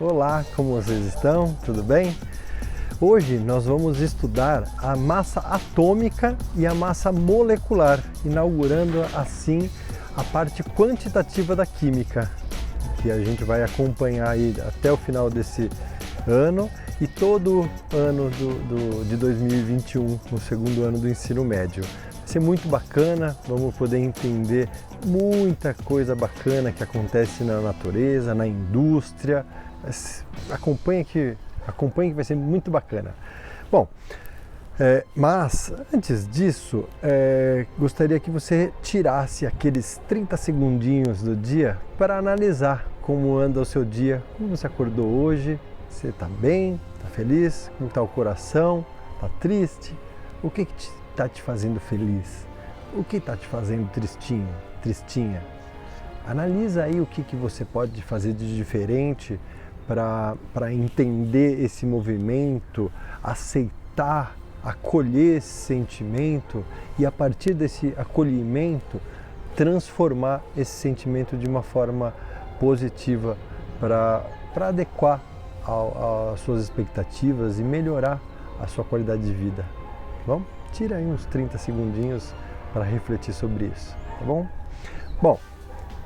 Olá, como vocês estão? Tudo bem? Hoje nós vamos estudar a massa atômica e a massa molecular, inaugurando assim a parte quantitativa da química, que a gente vai acompanhar aí até o final desse ano e todo ano de 2021, no segundo ano do ensino médio. Vai ser muito bacana, vamos poder entender muita coisa bacana que acontece na natureza, na indústria. Acompanhe que vai ser muito bacana. Bom, mas antes disso, gostaria que você tirasse aqueles 30 segundinhos do dia para analisar como anda o seu dia, como você acordou hoje, você está bem, está feliz, como está o coração, está triste, o que está te fazendo feliz, o que está te fazendo tristinho, tristinha. Analisa aí o que você pode fazer de diferente para entender esse movimento, aceitar, acolher esse sentimento e a partir desse acolhimento transformar esse sentimento de uma forma positiva para adequar às suas expectativas e melhorar a sua qualidade de vida. Bom, tira aí uns 30 segundinhos para refletir sobre isso, tá bom? Bom,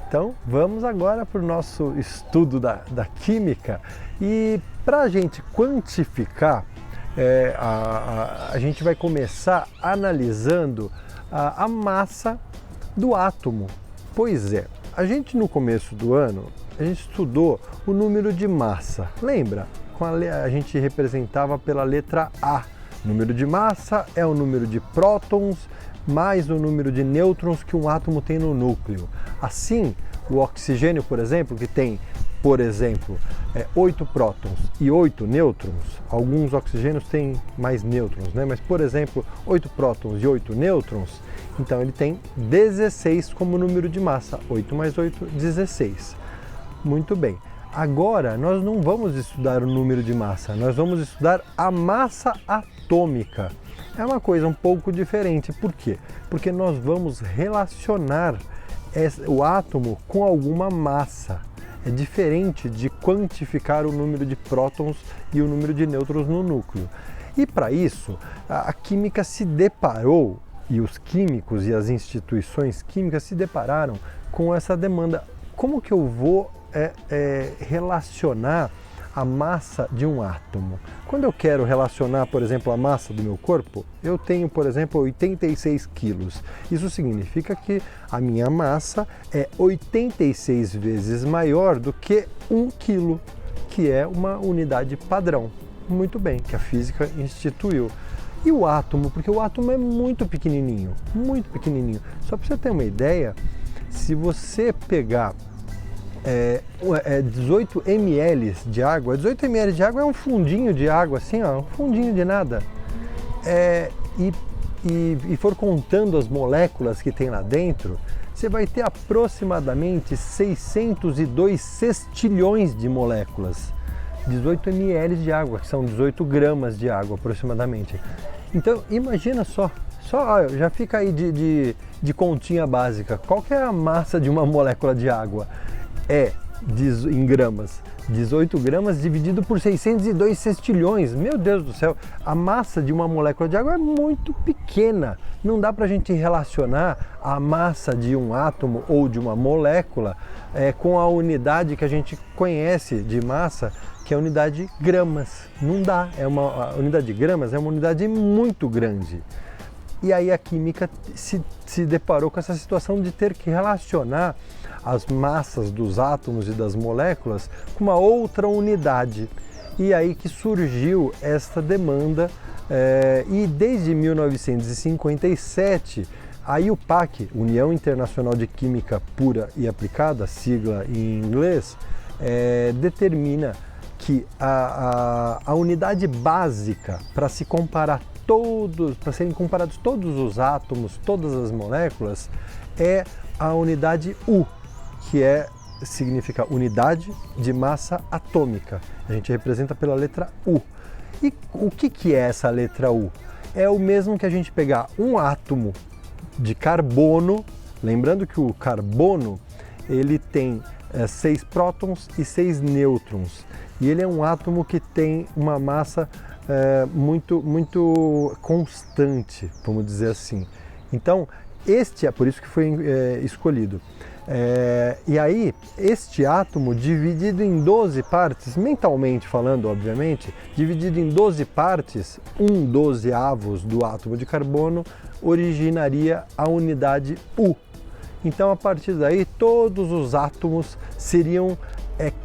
então vamos agora para o nosso estudo da química e para a gente quantificar, a gente vai começar analisando a massa do átomo. Pois é, a gente no começo do ano, a gente estudou o número de massa, lembra? A gente representava pela letra A. O número de massa é o número de prótons mais o número de nêutrons que um átomo tem no núcleo. Assim, o oxigênio, por exemplo, que tem, por exemplo, 8 prótons e 8 nêutrons, alguns oxigênios têm mais nêutrons, né? Mas, por exemplo, 8 prótons e 8 nêutrons, então ele tem 16 como número de massa. 8 mais 8, 16. Muito bem. Agora, nós não vamos estudar o número de massa, nós vamos estudar a massa atômica. É uma coisa um pouco diferente. Por quê? Porque nós vamos relacionar o átomo com alguma massa. É diferente de quantificar o número de prótons e o número de nêutrons no núcleo. E para isso, a química se deparou, e os químicos e as instituições químicas se depararam com essa demanda. Como que eu vou relacionar a massa de um átomo? Quando eu quero relacionar, por exemplo, a massa do meu corpo, eu tenho, por exemplo, 86 quilos. Isso significa que a minha massa é 86 vezes maior do que 1 quilo, que é uma unidade padrão. Muito bem, que a física instituiu. E o átomo? Porque o átomo é muito pequenininho, muito pequenininho. Só para você ter uma ideia, se você pegar 18 ml de água. 18 ml de água é um fundinho de água, assim, ó, um fundinho de nada. E for contando as moléculas que tem lá dentro, você vai ter aproximadamente 602 sextilhões de moléculas. 18 ml de água, que são 18 gramas de água aproximadamente. Então, imagina só já fica aí de continha básica. Qual que é a massa de uma molécula de água? Em gramas, 18 gramas dividido por 602 sextilhões. Meu Deus do céu, a massa de uma molécula de água é muito pequena. Não dá para a gente relacionar a massa de um átomo ou de uma molécula com a unidade que a gente conhece de massa, que é a unidade gramas. Não dá, a unidade de gramas é uma unidade muito grande. E aí a química se deparou com essa situação de ter que relacionar as massas dos átomos e das moléculas com uma outra unidade. E aí que surgiu esta demanda e desde 1957 a IUPAC, União Internacional de Química Pura e Aplicada, sigla em inglês, determina que a unidade básica para serem comparados todos os átomos, todas as moléculas, é a unidade U, que significa unidade de massa atômica. A gente representa pela letra U. E o que é essa letra U? É o mesmo que a gente pegar um átomo de carbono, lembrando que o carbono ele tem 6 prótons e 6 nêutrons. E ele é um átomo que tem uma massa muito constante, vamos dizer assim. Então, este é por isso que foi escolhido. E aí, este átomo dividido em 12 partes, mentalmente falando, obviamente, dividido em 12 partes, 1/12 do átomo de carbono originaria a unidade U. Então, a partir daí, todos os átomos seriam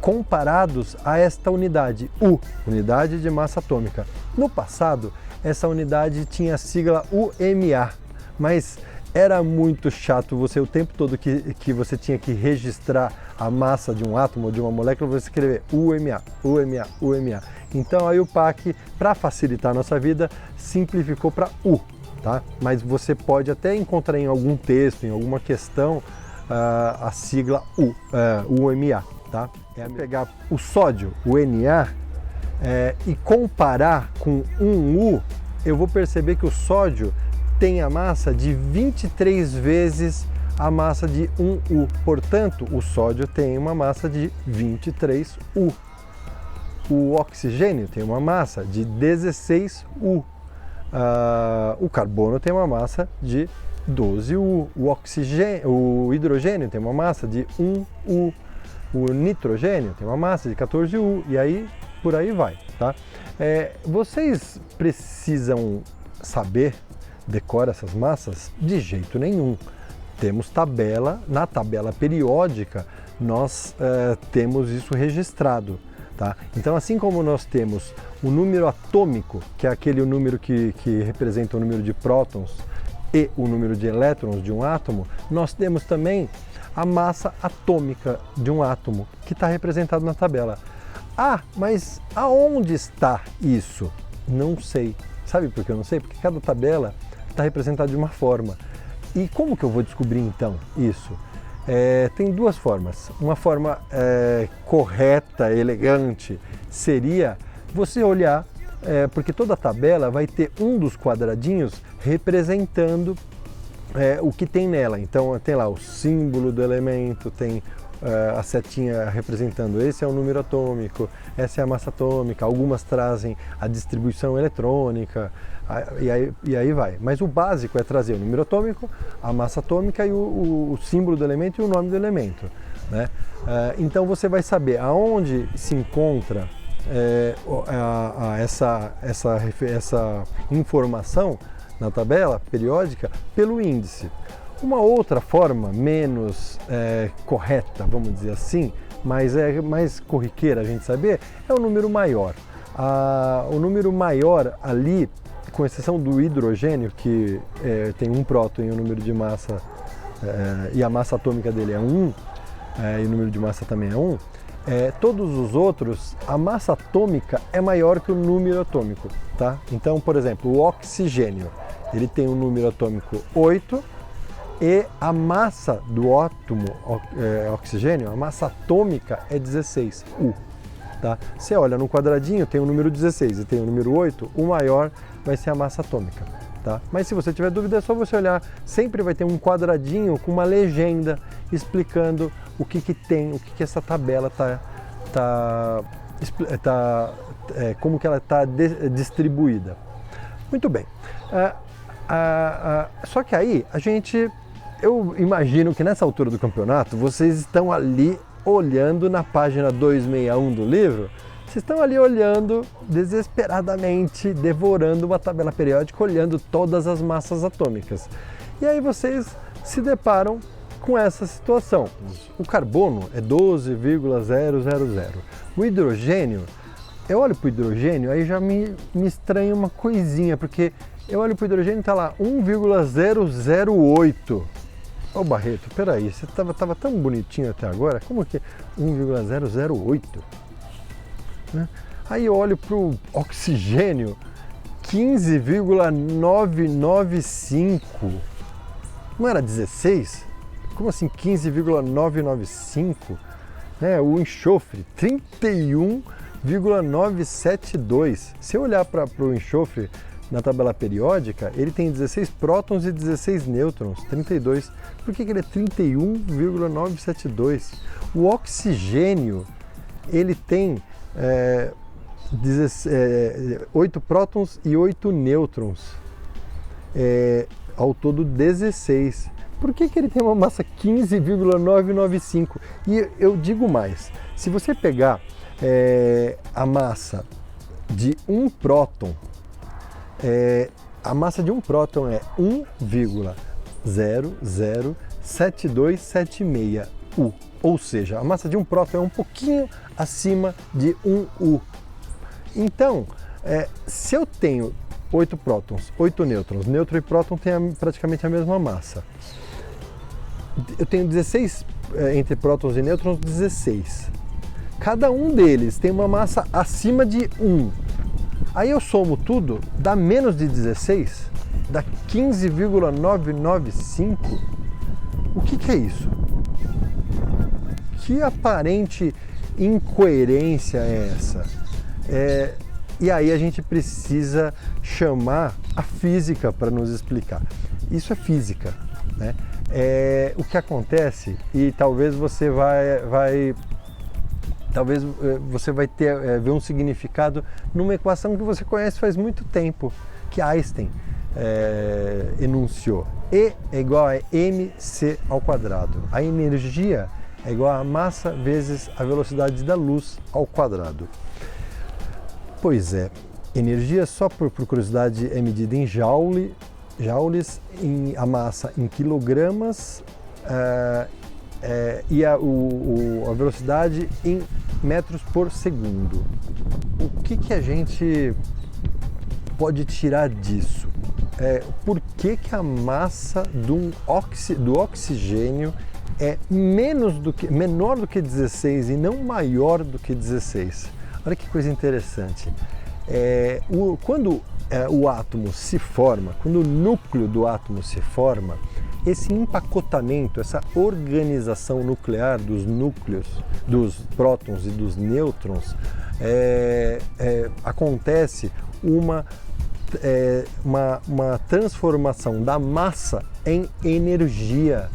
comparados a esta unidade U, unidade de massa atômica. No passado, essa unidade tinha a sigla UMA, mas era muito chato você o tempo todo que você tinha que registrar a massa de um átomo ou de uma molécula, você escrever UMA, UMA, UMA. Então aí o PAC, para facilitar a nossa vida, simplificou para U, tá? Mas você pode até encontrar em algum texto, em alguma questão, a sigla UMA, tá? É pegar o sódio, o Na, e comparar com um U, eu vou perceber que o sódio tem a massa de 23 vezes a massa de 1U. Portanto, o sódio tem uma massa de 23U. O oxigênio tem uma massa de 16U. O carbono tem uma massa de 12U. O hidrogênio tem uma massa de 1U. O nitrogênio tem uma massa de 14U. E aí, por aí vai, tá? Vocês precisam saber decora essas massas? De jeito nenhum. Temos tabela, na tabela periódica nós temos isso registrado, tá? Então, assim como nós temos o número atômico, que é aquele número que representa o número de prótons e o número de elétrons de um átomo, nós temos também a massa atômica de um átomo, que está representado na tabela. Ah, mas aonde está isso? Não sei. Sabe por que eu não sei? Porque cada tabela está representada de uma forma. E como que eu vou descobrir então isso? Tem duas formas. Uma forma correta, elegante, seria você olhar, porque toda tabela vai ter um dos quadradinhos representando o que tem nela. Então tem lá o símbolo do elemento, tem a setinha representando esse é o número atômico, essa é a massa atômica, algumas trazem a distribuição eletrônica, e aí vai. Mas o básico é trazer o número atômico, a massa atômica e o símbolo do elemento e o nome do elemento, né? Então você vai saber aonde se encontra essa informação na tabela periódica pelo índice. Uma outra forma menos correta, vamos dizer assim, mas é mais corriqueira a gente saber, é o número maior. O número maior ali, com exceção do hidrogênio, que tem um próton e o número de massa, e a massa atômica dele é 1, e o número de massa também é 1, todos os outros, a massa atômica é maior que o número atômico, tá? Então, por exemplo, o oxigênio, ele tem um número atômico 8, e a massa do átomo oxigênio, a massa atômica é 16U. Tá? Você olha no quadradinho, tem o número 16 e tem o número 8, o maior vai ser a massa atômica. Tá? Mas se você tiver dúvida, é só você olhar, sempre vai ter um quadradinho com uma legenda explicando o que tem, o que essa tabela como que ela está distribuída. Muito bem. Só que aí eu imagino que nessa altura do campeonato vocês estão ali olhando na página 261 do livro, vocês estão ali olhando desesperadamente, devorando uma tabela periódica, olhando todas as massas atômicas. E aí vocês se deparam com essa situação. O carbono é 12,000. O hidrogênio, eu olho para o hidrogênio, aí já me estranha uma coisinha, porque eu olho para o hidrogênio e está lá 1,008. Ô Barreto, peraí, você estava tão bonitinho até agora, como que 1,008? Né? Aí eu olho para o oxigênio, 15,995. Não era 16? Como assim 15,995? O enxofre, 31,972. Se eu olhar para o enxofre na tabela periódica, ele tem 16 prótons e 16 nêutrons, 32. Por que ele é 31,972? O oxigênio, ele tem 8 prótons e 8 nêutrons, ao todo 16. Por que ele tem uma massa 15,995? E eu digo mais, se você pegar a massa de um próton, a massa de um próton é 1,007276 U, ou seja, a massa de um próton é um pouquinho acima de 1 U. Então, se eu tenho 8 prótons, 8 nêutrons, nêutron e próton têm praticamente a mesma massa. Eu tenho 16 entre prótons e nêutrons, 16. Cada um deles tem uma massa acima de 1. Aí eu somo tudo, dá menos de 16, dá 15,995. O que é isso? Que aparente incoerência é essa? E aí a gente precisa chamar a física para nos explicar. Isso é física, né? O que acontece, e talvez você vai ver um significado numa equação que você conhece faz muito tempo, que Einstein enunciou. E é igual a mc ao quadrado. A energia é igual a massa vezes a velocidade da luz ao quadrado. Pois é, energia, só por curiosidade, é medida em joules, a massa em quilogramas e a velocidade em metros por segundo. O que a gente pode tirar disso? Por que a massa do oxigênio é menor do que 16 e não maior do que 16? Olha que coisa interessante. Quando o átomo se forma, quando o núcleo do átomo se forma, esse empacotamento, essa organização nuclear dos núcleos, dos prótons e dos nêutrons, acontece uma transformação da massa em energia.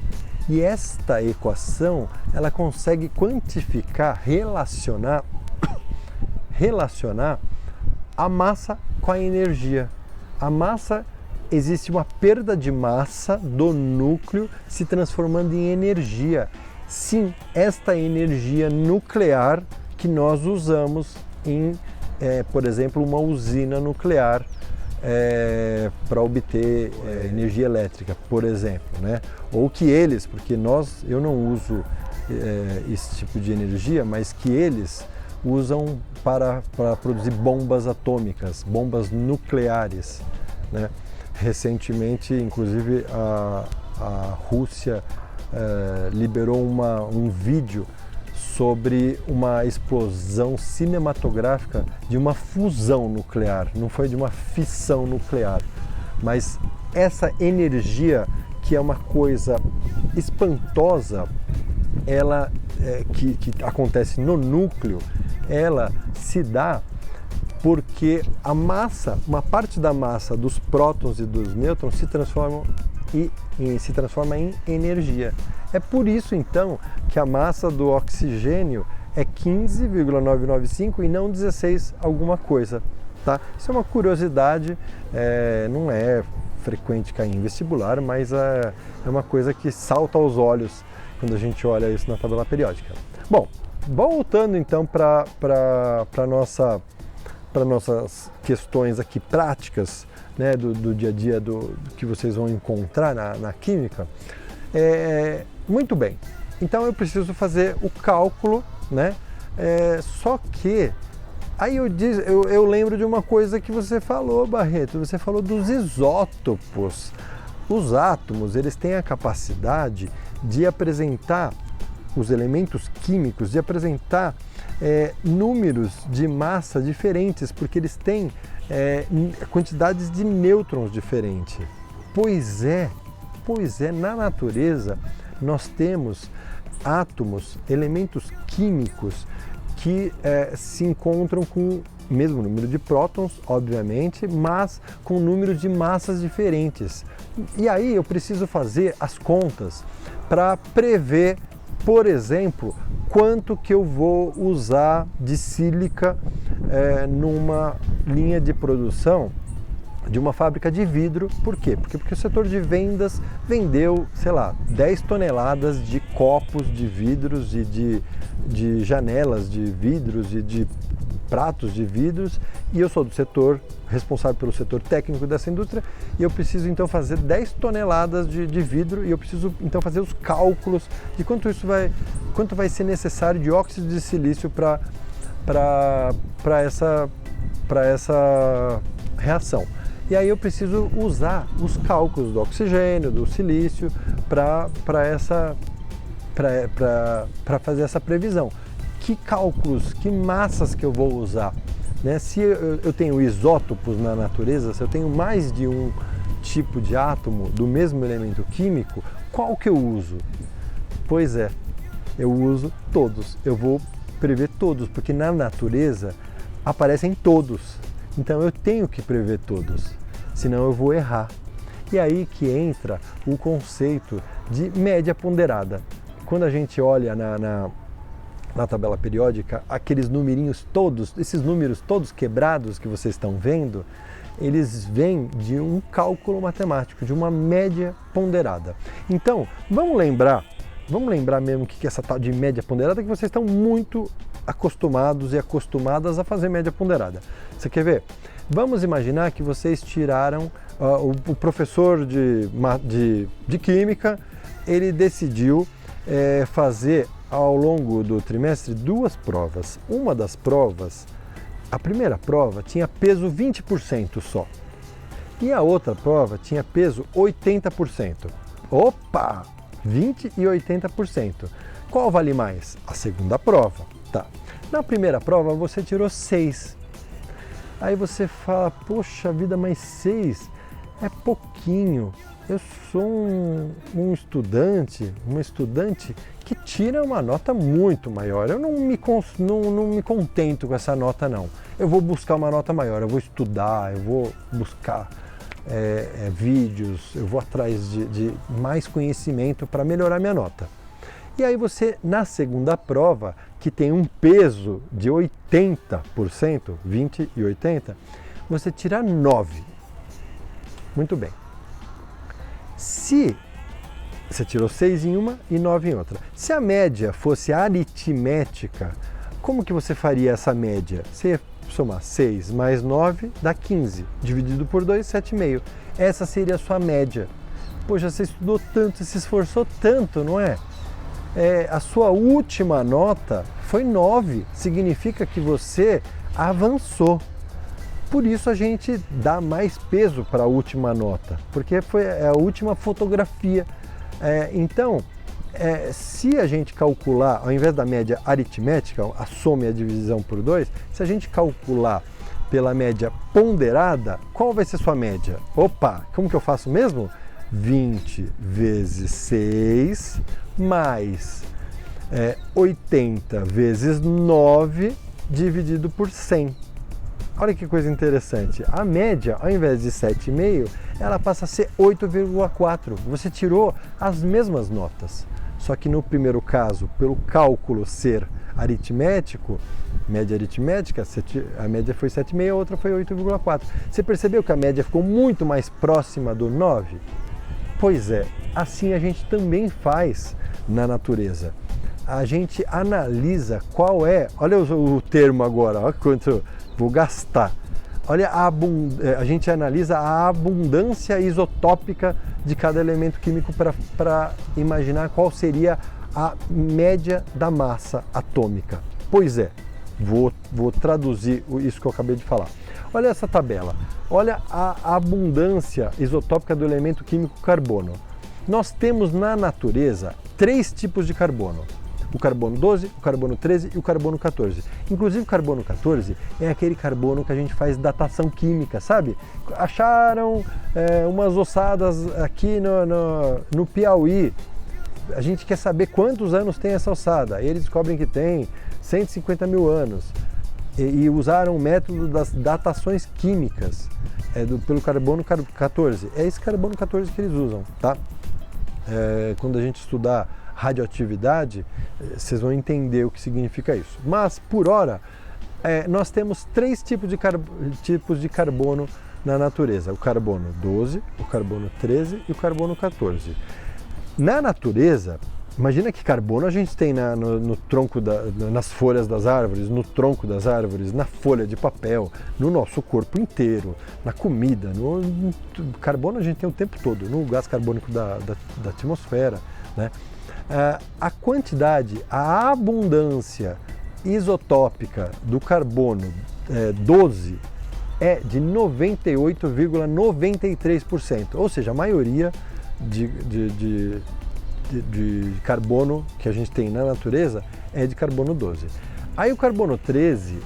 E esta equação, ela consegue quantificar, relacionar a massa com a energia. A massa, existe uma perda de massa do núcleo se transformando em energia. Sim, esta energia nuclear que nós usamos em, por exemplo, uma usina nuclear para obter energia elétrica, por exemplo, né? Ou que eles, porque eu não uso esse tipo de energia, mas que eles usam para produzir bombas atômicas, bombas nucleares, né? Recentemente, inclusive, a Rússia liberou um vídeo sobre uma explosão cinematográfica de uma fusão nuclear, não foi de uma fissão nuclear, mas essa energia, que é uma coisa espantosa, ela que acontece no núcleo, ela se dá porque a massa, uma parte da massa dos prótons e dos nêutrons se transforma em energia. É por isso, então, que a massa do oxigênio é 15,995 e não 16 alguma coisa, tá? Isso é uma curiosidade, não é frequente cair em vestibular, mas é uma coisa que salta aos olhos quando a gente olha isso na tabela periódica. Bom, voltando então para nossas questões aqui práticas, né, do dia a dia, do que vocês vão encontrar na química. Muito bem, então eu preciso fazer o cálculo, né? Só que aí eu lembro de uma coisa que você falou, Barreto, você falou dos isótopos. Os átomos, eles têm a capacidade de apresentar os elementos químicos, de apresentar números de massa diferentes, porque eles têm quantidades de nêutrons diferentes. Pois é, na natureza nós temos átomos, elementos químicos que se encontram com mesmo número de prótons, obviamente, mas com números de massas diferentes. E aí eu preciso fazer as contas para prever, por exemplo, quanto que eu vou usar de sílica numa linha de produção de uma fábrica de vidro. Por quê? Porque o setor de vendas vendeu, sei lá, 10 toneladas de copos de vidros e de janelas de vidros e de pratos de vidros, e eu sou do setor responsável pelo setor técnico dessa indústria, e eu preciso então fazer 10 toneladas de vidro, e eu preciso então fazer os cálculos de quanto vai ser necessário de óxido de silício para essa reação. E aí eu preciso usar os cálculos do oxigênio, do silício, para fazer essa previsão. Que cálculos, que massas que eu vou usar, né? Se eu tenho isótopos na natureza, se eu tenho mais de um tipo de átomo do mesmo elemento químico, qual que eu uso? Pois é, eu uso todos, eu vou prever todos, porque na natureza aparecem todos, então eu tenho que prever todos, senão eu vou errar. E aí que entra o conceito de média ponderada. Quando a gente olha na tabela periódica, aqueles numerinhos todos, esses números todos quebrados que vocês estão vendo, eles vêm de um cálculo matemático, de uma média ponderada. Então, vamos lembrar mesmo o que é essa tal de média ponderada, que vocês estão muito acostumados e acostumadas a fazer média ponderada. Você quer ver? Vamos imaginar que vocês tiraram, o professor de Química, ele decidiu fazer ao longo do trimestre 2 provas. Uma das provas, a primeira prova tinha peso 20% só, e a outra prova tinha peso 80%. Opa! 20% e 80%. Qual vale mais? A segunda prova. Tá. Na primeira prova você tirou 6. Aí você fala, poxa vida, mas 6 é pouquinho. Eu sou uma estudante que tira uma nota muito maior. Eu não me contento com essa nota, não. Eu vou buscar uma nota maior, eu vou estudar, eu vou buscar vídeos, eu vou atrás de mais conhecimento para melhorar minha nota. E aí você, na segunda prova, que tem um peso de 80%, 20 e 80%, você tira 9. Muito bem. Se você tirou 6 em uma e 9 em outra. Se a média fosse aritmética, como que você faria essa média? Você ia somar 6 mais 9 dá 15, dividido por 2, 7,5. Essa seria a sua média. Poxa, você estudou tanto, se esforçou tanto, não é? A sua última nota foi 9, significa que você avançou. Por isso a gente dá mais peso para a última nota, porque foi a última fotografia. Então, se a gente calcular, ao invés da média aritmética, a soma e a divisão por 2, se a gente calcular pela média ponderada, qual vai ser sua média? Opa, como que eu faço mesmo? 20 vezes 6 mais 80 vezes 9 dividido por 100. Olha que coisa interessante, a média, ao invés de 7,5, ela passa a ser 8,4. Você tirou as mesmas notas, só que no primeiro caso, pelo cálculo ser aritmético, média aritmética, a média foi 7,5, a outra foi 8,4. Você percebeu que a média ficou muito mais próxima do 9? Pois é, assim a gente também faz na natureza. A gente analisa qual é, olha o termo agora, olha quanto vou gastar. Olha, a gente analisa a abundância isotópica de cada elemento químico para imaginar qual seria a média da massa atômica. Pois é, vou traduzir isso que eu acabei de falar. Olha essa tabela, olha a abundância isotópica do elemento químico carbono. Nós temos na natureza 3 tipos de carbono. O carbono 12, o carbono 13 e o carbono 14. Inclusive o carbono 14 é aquele carbono que a gente faz datação química, sabe? Acharam umas ossadas aqui no Piauí. A gente quer saber quantos anos tem essa ossada. Eles descobrem que tem 150 mil anos. e usaram o método das datações químicas pelo carbono 14. É esse carbono 14 que eles usam, tá? Quando a gente estudar radioatividade, vocês vão entender o que significa isso. Mas, por hora, nós temos 3 tipos de carbono na natureza: o carbono 12, o carbono 13 e o carbono 14. Na natureza, imagina que carbono a gente tem no tronco, nas folhas das árvores, no tronco das árvores, na folha de papel, no nosso corpo inteiro, na comida. Carbono a gente tem o tempo todo, no gás carbônico da atmosfera, né? A quantidade, a abundância isotópica do carbono 12 é de 98,93%, ou seja, a maioria de carbono que a gente tem na natureza é de carbono 12. Aí o carbono 13,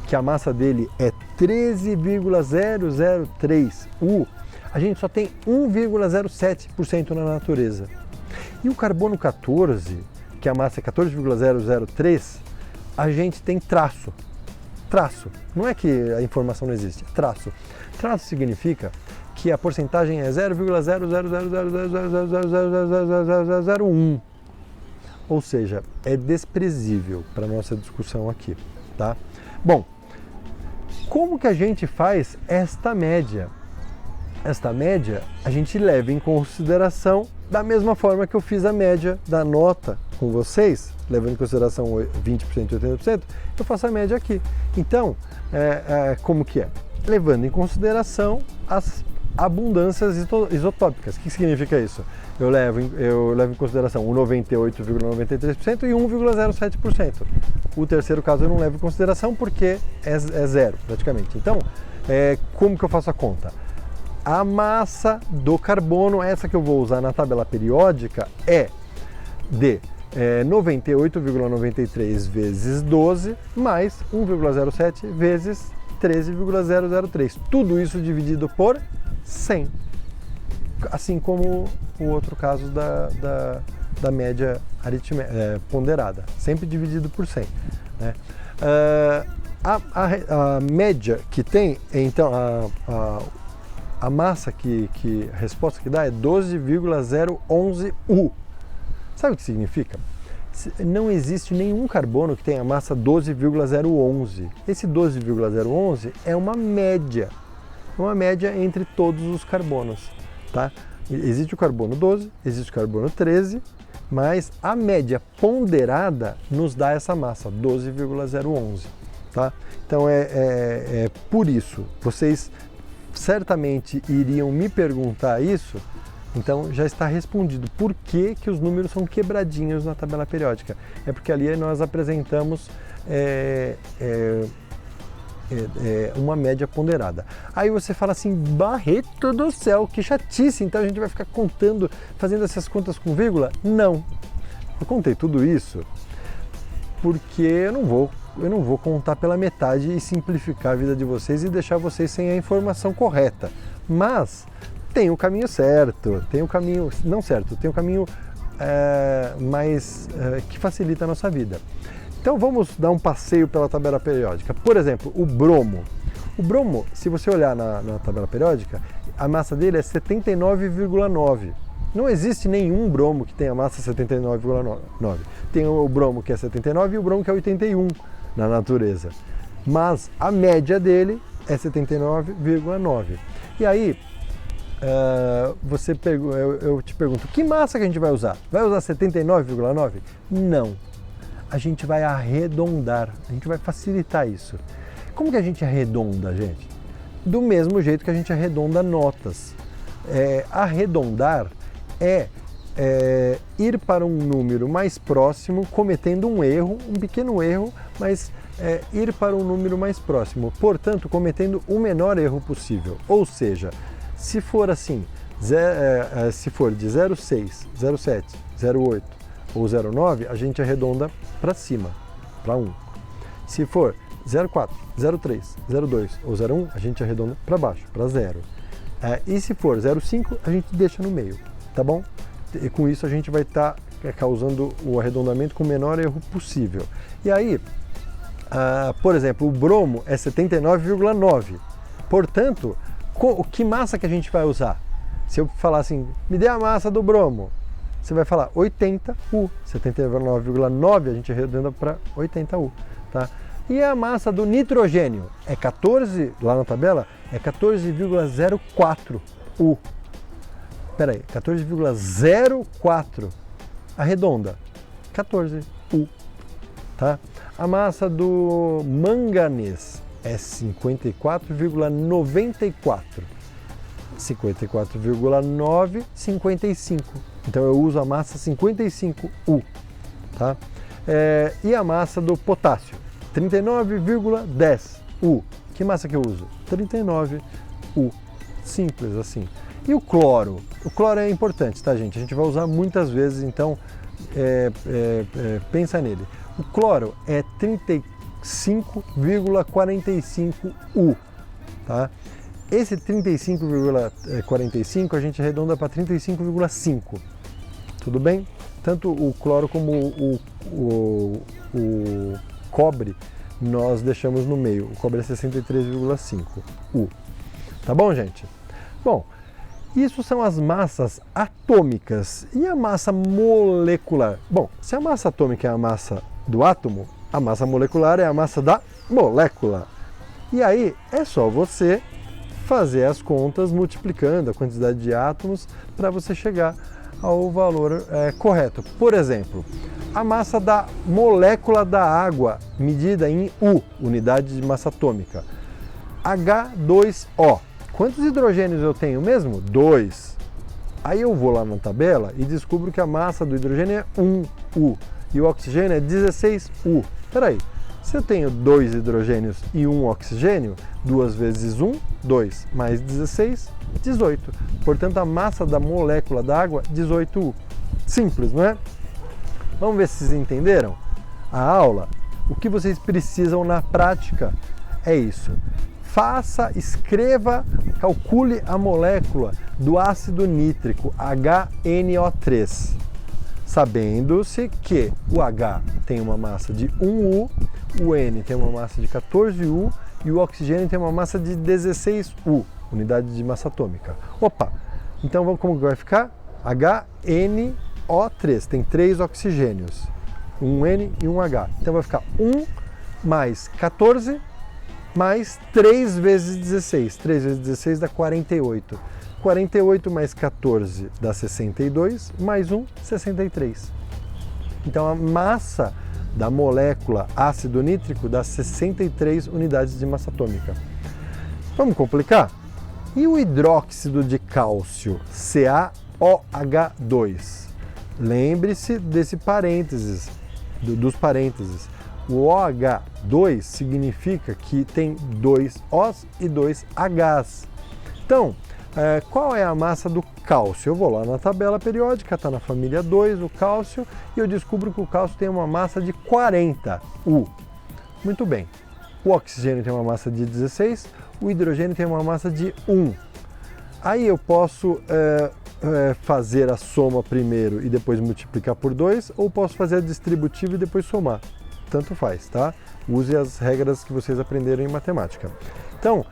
que a massa dele é 13,003 U, a gente só tem 1,07% na natureza. E o carbono 14, que a massa é 14,003, a gente tem traço. Traço. Não é que a informação não existe, traço. Traço significa que a porcentagem é 0,000000001, ou seja, é desprezível para a nossa discussão aqui, tá? Bom, como que a gente faz esta média? Esta média a gente leva em consideração da mesma forma que eu fiz a média da nota com vocês, levando em consideração 20% e 80%, eu faço a média aqui. Então, como que é? Levando em consideração as abundâncias isotópicas. O que significa isso? Eu levo em consideração o 98,93% e 1,07%. O terceiro caso eu não levo em consideração porque é zero, praticamente. Então, como que eu faço a conta? A massa do carbono, essa que eu vou usar na tabela periódica, é de 98,93 vezes 12 mais 1,07 vezes 13,003. Tudo isso dividido por 100. Assim como o outro caso da média ponderada, sempre dividido por 100. Né? A média que tem, então, a massa a resposta que dá é 12,011 U. Sabe o que significa? Não existe nenhum carbono que tenha massa 12,011. Esse 12,011 é uma média entre todos os carbonos, tá? Existe o carbono 12, existe o carbono 13, mas a média ponderada nos dá essa massa, 12,011, tá? Então é por isso, vocês certamente iriam me perguntar isso, então já está respondido por que os números são quebradinhos na tabela periódica. É porque ali nós apresentamos uma média ponderada. Aí você fala assim: Barreto do céu, que chatice, então a gente vai ficar contando, fazendo essas contas com vírgula? Não, eu contei tudo isso porque eu não vou contar pela metade e simplificar a vida de vocês e deixar vocês sem a informação correta. Mas tem o caminho certo, tem o caminho não certo, tem o caminho que facilita a nossa vida. Então vamos dar um passeio pela tabela periódica. Por exemplo, o bromo. O bromo, se você olhar na tabela periódica, a massa dele é 79,9. Não existe nenhum bromo que tenha massa 79,9. Tem o bromo que é 79 e o bromo que é 81 na natureza. Mas a média dele é 79,9. E aí, eu te pergunto, que massa que a gente vai usar? Vai usar 79,9? Não. A gente vai arredondar, a gente vai facilitar isso. Como que a gente arredonda, gente? Do mesmo jeito que a gente arredonda notas. Arredondar é ir para um número mais próximo, cometendo um erro, um pequeno erro, mas ir para um número mais próximo, portanto, cometendo o menor erro possível. Ou seja, se for assim, se for de 0,6, 0,7, 0,8 ou 0,9, a gente arredonda para cima, para 1. Se for 0,4, 0,3, 0,2 ou 0,1, a gente arredonda para baixo, para 0. E se for 0,5, a gente deixa no meio, tá bom? E com isso a gente vai estar causando o arredondamento com o menor erro possível. E aí, Por exemplo, o bromo é 79,9. Portanto, que massa que a gente vai usar? Se eu falar assim, me dê a massa do bromo, você vai falar 80U. 79,9 a gente arredonda para 80U. Tá? E a massa do nitrogênio é 14, lá na tabela, é 14,04U. Espera aí, 14,04. Arredonda, 14U. Tá? A massa do manganês é 54,94. 54,9, 55. Então eu uso a massa 55U. Tá? E a massa do potássio? 39,10U. Que massa que eu uso? 39U. Simples assim. E o cloro? O cloro é importante, tá, gente? A gente vai usar muitas vezes, então pensa nele. O cloro é 35,45U. Tá? Esse 35,45 a gente arredonda para 35,5. Tudo bem? Tanto o cloro como o cobre nós deixamos no meio. O cobre é 63,5U. Tá bom, gente? Bom, isso são as massas atômicas. E a massa molecular? Bom, se a massa atômica é a massa do átomo, a massa molecular é a massa da molécula. E aí é só você fazer as contas multiplicando a quantidade de átomos para você chegar ao valor correto. Por exemplo, a massa da molécula da água, medida em U, unidade de massa atômica, H2O. Quantos hidrogênios eu tenho mesmo? 2. Aí eu vou lá na tabela e descubro que a massa do hidrogênio é 1U e o oxigênio é 16U. Espera aí, se eu tenho 2 hidrogênios e 1 oxigênio, 2 vezes 1, 2, mais 16, 18. Portanto, a massa da molécula da água, 18U. Simples, não é? Vamos ver se vocês entenderam a aula. O que vocês precisam na prática é isso. Faça, escreva, calcule a molécula do ácido nítrico HNO3, sabendo-se que o H tem uma massa de 1U, o N tem uma massa de 14U e o oxigênio tem uma massa de 16U, unidade de massa atômica. Opa! Então como vai ficar? HNO3, tem 3 oxigênios, um N e um H. Então vai ficar 1 mais 14 mais 3 vezes 16. 3 vezes 16 dá 48. 48 mais 14 dá 62, mais 1, 63. Então a massa da molécula ácido nítrico dá 63 unidades de massa atômica. Vamos complicar? E o hidróxido de cálcio, CaOH2? Lembre-se desse parênteses, dos parênteses. O OH2 significa que tem 2 Os e 2 Hs. Então, qual é a massa do cálcio? Eu vou lá na tabela periódica, está na família 2, o cálcio, e eu descubro que o cálcio tem uma massa de 40U. Muito bem. O oxigênio tem uma massa de 16, o hidrogênio tem uma massa de 1. Aí eu posso fazer a soma primeiro e depois multiplicar por 2, ou posso fazer a distributiva e depois somar. Tanto faz, tá? Use as regras que vocês aprenderam em matemática. Então,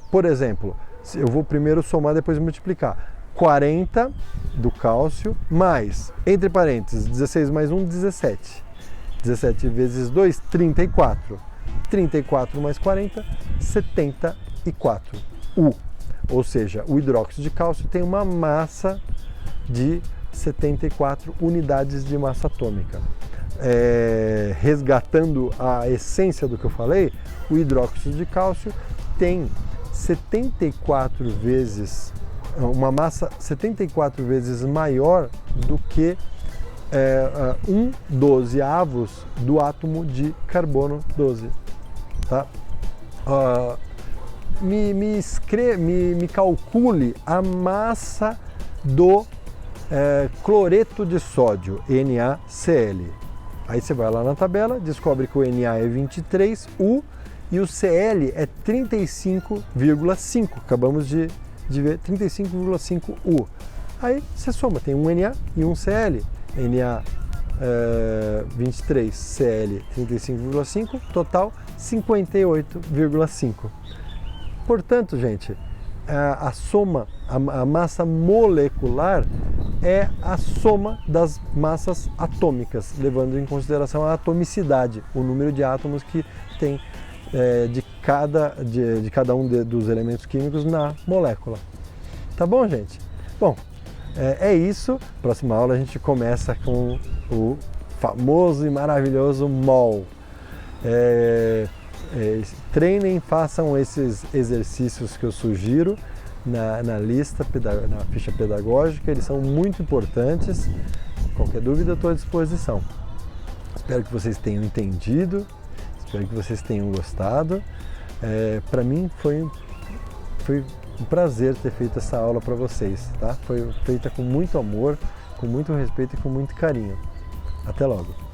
por exemplo, eu vou primeiro somar, depois multiplicar. 40 do cálcio mais, entre parênteses, 16 mais 1, 17. 17 vezes 2, 34. 34 mais 40, 74U. Ou seja, o hidróxido de cálcio tem uma massa de 74 unidades de massa atômica. Resgatando a essência do que eu falei, o hidróxido de cálcio tem 74 vezes, uma massa 74 vezes maior do que 1/12 do átomo de carbono 12. Tá? Me calcule a massa do cloreto de sódio, NaCl. Aí você vai lá na tabela, descobre que o Na é 23U e o Cl é 35,5. Acabamos de ver 35,5U. Aí você soma, tem um Na e um Cl. Na 23, Cl 35,5, total 58,5. Portanto, gente, a soma, a massa molecular é a soma das massas atômicas, levando em consideração a atomicidade, o número de átomos que tem de cada um dos elementos químicos na molécula. Tá bom, gente? Bom, é isso. Próxima aula a gente começa com o famoso e maravilhoso mol. Treinem, façam esses exercícios que eu sugiro na lista, na ficha pedagógica, eles são muito importantes. Qualquer dúvida eu estou à disposição. Espero que vocês tenham entendido, espero que vocês tenham gostado. Para mim foi um prazer ter feito essa aula para vocês, tá? Foi feita com muito amor, com muito respeito e com muito carinho. Até logo!